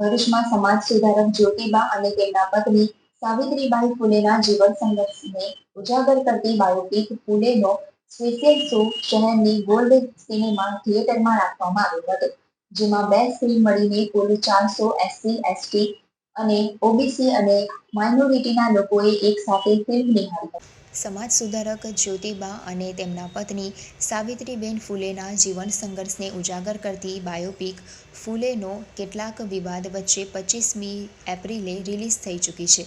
ભરૂચમાં સમાજ સુધારક જ્યોતિબા અને તેમના પત્ની સાવિત્રીબાઈ ફૂલેના જીવન સંઘર્ષને ઉજાગર કરતી બાયોપિક ફૂલેનો સ્પેશિયલ શો શહેરની ગોલ્ડ સિનેમા થિયેટરમાં રાખવામાં આવ્યો હતો, જેમાં બે સ્ક્રીન મળીને કુલ 400 SC, ST અને OBC અને માઇનોરિટીના લોકોએ એક સાથે ફિલ્મ નિહાળી હતી. સમાજ સુધારક જ્યોતિબા અને તેમના પત્ની સાવિત્રીબેન ફૂલેના જીવન સંઘર્ષને ઉજાગર કરતી બાયોપિક ફૂલેનો કેટલાક વિવાદ વચ્ચે 25મી એપ્રિલે રિલીઝ થઈ ચૂકી છે.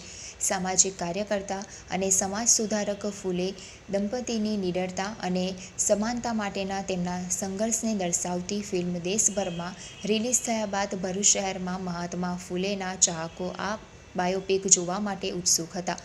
સામાજિક કાર્યકર્તા અને સમાજ સુધારક ફૂલે દંપતીની નિડરતા અને સમાનતા માટેના તેમના સંઘર્ષને દર્શાવતી ફિલ્મ દેશભરમાં રિલીઝ થયા બાદ ભરૂચ શહેરમાં મહાત્મા ફૂલેના ચાહકો આ બાયોપિક જોવા માટે ઉત્સુક હતા.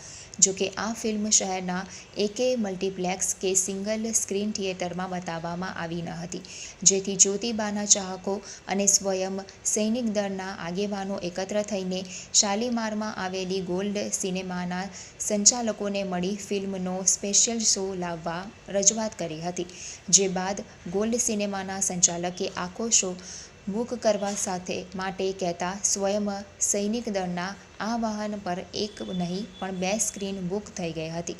જોકે આ ફિલ્મ શહેરના એકે મલ્ટીપ્લેક્સ કે સિંગલ સ્ક્રીન થિયેટરમાં બતાવવામાં આવી ન હતી, જેથી જ્યોતિબાના ચાહકો અને સ્વયં સૈનિક દળના આગેવાનો એકત્ર થઈને શાલીમારમાં આવેલી ગોલ્ડ સિનેમાના સંચાલકોને મળી ફિલ્મનો સ્પેશિયલ શો લાવવા રજૂઆત કરી હતી. જે બાદ ગોલ્ડ સિનેમાના સંચાલકે આખો શો બુક કરવા માટે કહેતા સ્વયં સૈનિક દળના આ વાહન પર એક નહીં પણ 2 સ્ક્રીન બુક થઈ ગઈ હતી.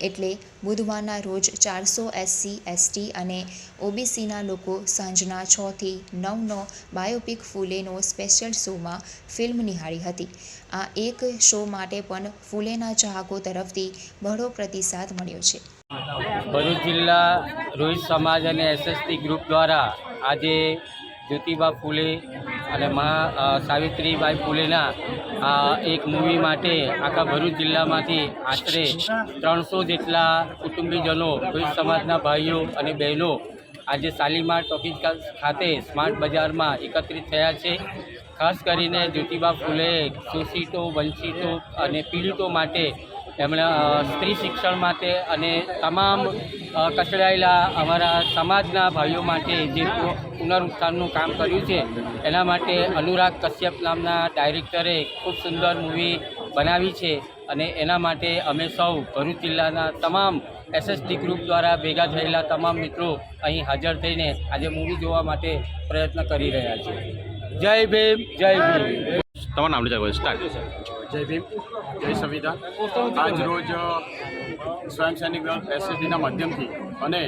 એટલે બુધવારના રોજ 400 SC, ST અને OBCના લોકો સાંજના 6 થી 9નો બાયોપિક ફૂલેનો સ્પેશિયલ શોમાં ફિલ્મ નિહાળી હતી. આ એક શો માટે પણ ફૂલેના ચાહકો તરફથી બહોળો પ્રતિસાદ મળ્યો છે. ભરૂચ જિલ્લા રોહિત સમાજ અને SST ગ્રુપ દ્વારા આજે જ્યોતિબા ફૂલે અને સાવિત્રીબાઈ ફૂલેના એક મૂવી માટે આખા ભરૂચ જિલ્લામાંથી આશરે 300 જેટલા કુટુંબીજનો, રોહિત સમાજના ભાઈઓ અને બહેનો આજે શાલીમાર ટોકીઝ ખાતે સ્માર્ટ બજારમાં એકત્રિત થયા છે. ખાસ કરીને જ્યોતિબા ફૂલે શોષિતો, વંચિતો અને પીડિતો માટે એમણે સ્ત્રી શિક્ષણ માટે અને તમામ કચડાયેલા અમારા સમાજના ભાઈઓ માટે જે પુનરુત્થાનનું કામ કર્યું છે, એના માટે અનુરાગ કશ્યપ નામના ડાયરેક્ટરે ખૂબ સુંદર મૂવી બનાવી છે. અને એના માટે અમે સૌ ભરૂચ જિલ્લાના તમામ SST ગ્રુપ દ્વારા ભેગા થયેલા તમામ મિત્રો અહીં હાજર થઈને આજે મૂવી જોવા માટે પ્રયત્ન કરી રહ્યા છે. જય ભીમ, જય ભીમ. તમારું નામ લેતા સ્ટાર્ટ. જય ભીમ, જય સંવિધાન. આજ રોજ સ્વયં સૈનિક દળ SSTના માધ્યમથી અને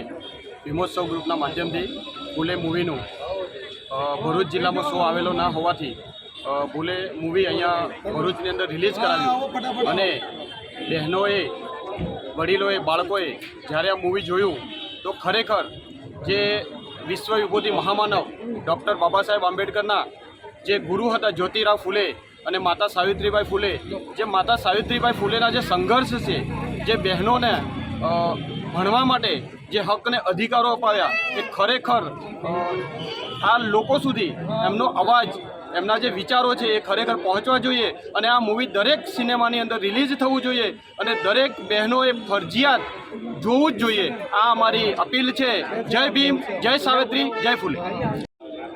ભીમોત્સવ ગ્રુપના માધ્યમથી ફૂલે મૂવીનું ભરૂચ જિલ્લામાં શો આવેલો ના હોવાથી ફૂલે મૂવી અહીંયા ભરૂચની અંદર રિલીઝ કરાવ્યું અને બહેનોએ, વડીલોએ, બાળકોએ જ્યારે આ મૂવી જોયું તો ખરેખર જે વિશ્વ વિભૂતિ મહામાનવ ડૉક્ટર બાબા સાહેબ આંબેડકરના જે ગુરુ હતા જ્યોતિરાવ ફૂલે અને માતા સાવિત્રીબાઈ ફૂલે, જે માતા સાવિત્રીબાઈ ફૂલેના જે સંઘર્ષ છે, જે બહેનોને ભણવા માટે જે હક અને અધિકારો અપાવ્યા, એ ખરેખર આ લોકો સુધી એમનો અવાજ, એમના જે વિચારો છે એ ખરેખર પહોંચવા જોઈએ. અને આ મૂવી દરેક સિનેમાની અંદર રિલીઝ થવું જોઈએ અને દરેક બહેનોએ ફરજિયાત જોવું જ જોઈએ. આ અમારી અપીલ છે. જય ભીમ, જય સાવિત્રી, જય ફૂલે.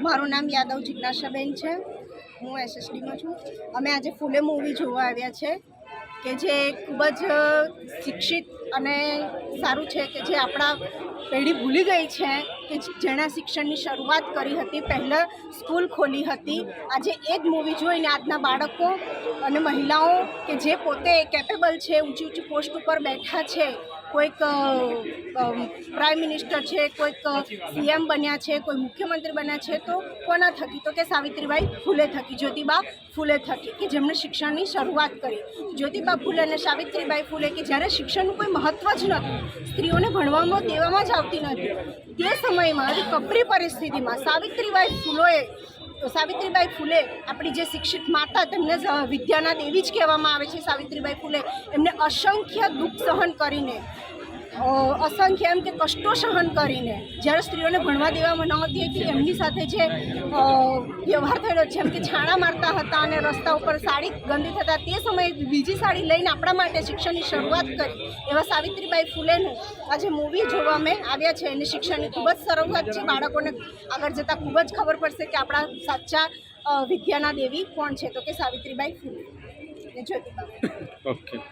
મારું નામ યાદવ જિજ્ઞાસાબેન છે. હું SSTમાં છું. અમે આજે ફૂલે મૂવી જોવા આવ્યા છે કે જે ખૂબ જ શિક્ષિત અને સારું છે કે જે આપણા પેઢી ભૂલી ગઈ છે કે જેણે શિક્ષણની શરૂઆત કરી હતી, પહેલાં સ્કૂલ ખોલી હતી. આજે એ જ મૂવી જોઈને આજના બાળકો અને મહિલાઓ કે જે પોતે કેપેબલ છે, ઊંચી ઊંચી પોસ્ટ ઉપર બેઠા છે, કોઈક પ્રાઇમ મિનિસ્ટર છે, કોઈક CM બન્યા છે, કોઈ મુખ્યમંત્રી બન્યા છે, તો કોના થકી? તો કે સાવિત્રીબાઈ ફૂલે થકી, જ્યોતિબા ફૂલે થકી, કે જેમણે શિક્ષણની શરૂઆત કરી. જ્યોતિબા ફૂલે અને સાવિત્રીબાઈ ફૂલે કે જ્યારે શિક્ષણનું કોઈ મહત્ત્વ જ નહોતું, સ્ત્રીઓને ભણવામાં દેવામાં જ આવતી નથી, તે સમયમાં કપરી પરિસ્થિતિમાં સાવિત્રીબાઈ ફૂલે આપણી જે શિક્ષિત માતા, તેમને વિદ્યાના દેવી જ કહેવામાં આવે છે સાવિત્રીબાઈ ફૂલે, એમને અસંખ્ય દુઃખ સહન કરીને, અસંખ્ય એમ કે કષ્ટો સહન કરીને જ્યારે સ્ત્રીઓને ભણવા દેવામાં નહોતી હતી, એમની સાથે જે વ્યવહાર થયેલો છે, એમ કે છાણા મારતા હતા અને રસ્તા ઉપર સાડી ગંદી થતા, તે સમયે બીજી સાડી લઈને આપણા માટે શિક્ષણની શરૂઆત કરી એવા સાવિત્રીબાઈ ફૂલેનું આજે મૂવી જોવા અમે આવ્યા છે. અને શિક્ષણની ખૂબ જ શરૂઆત છે. બાળકોને આગળ જતાં ખૂબ જ ખબર પડશે કે આપણા સાચા વિદ્યાના દેવી કોણ છે, તો કે સાવિત્રીબાઈ ફૂલે, જ્યોતિબા. ઓકે.